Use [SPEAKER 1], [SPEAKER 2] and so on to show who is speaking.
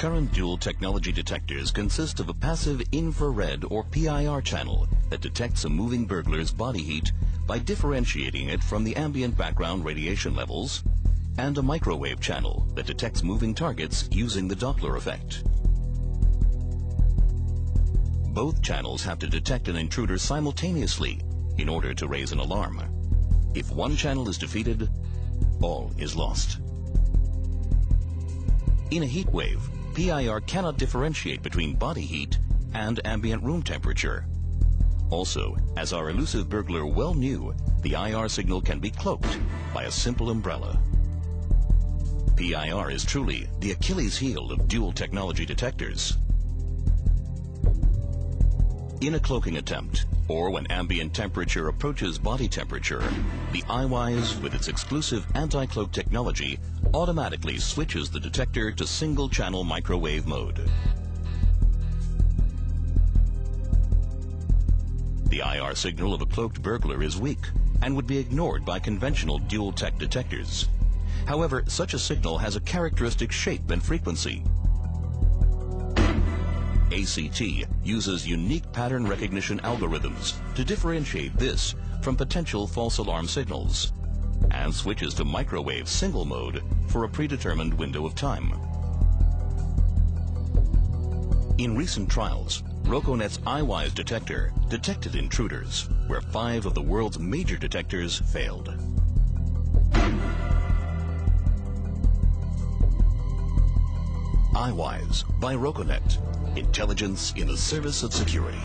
[SPEAKER 1] Current dual technology detectors consist of a passive infrared or PIR channel that detects a moving burglar's body heat by differentiating it from the ambient background radiation levels, and a microwave channel that detects moving targets using the Doppler effect. Both channels have to detect an intruder simultaneously in order to raise an alarm. If one channel is defeated, all is lost. In a heat wave, PIR cannot differentiate between body heat and ambient room temperature. Also, as our elusive burglar well knew, the IR signal can be cloaked by a simple umbrella. PIR is truly the Achilles heel of dual technology detectors. In a cloaking attempt, or when ambient temperature approaches body temperature, the EyeWise, with its exclusive anti-cloak technology, automatically switches the detector to single-channel microwave mode. The IR signal of a cloaked burglar is weak and would be ignored by conventional dual-tech detectors. However, such a signal has a characteristic shape and frequency. ACT uses unique pattern recognition algorithms to differentiate this from potential false alarm signals, and switches to microwave single mode for a predetermined window of time. In recent trials, Roconet's EyeWise detector detected intruders, where 5 of the world's major detectors failed. EyeWise by Roconet. Intelligence in the service of security.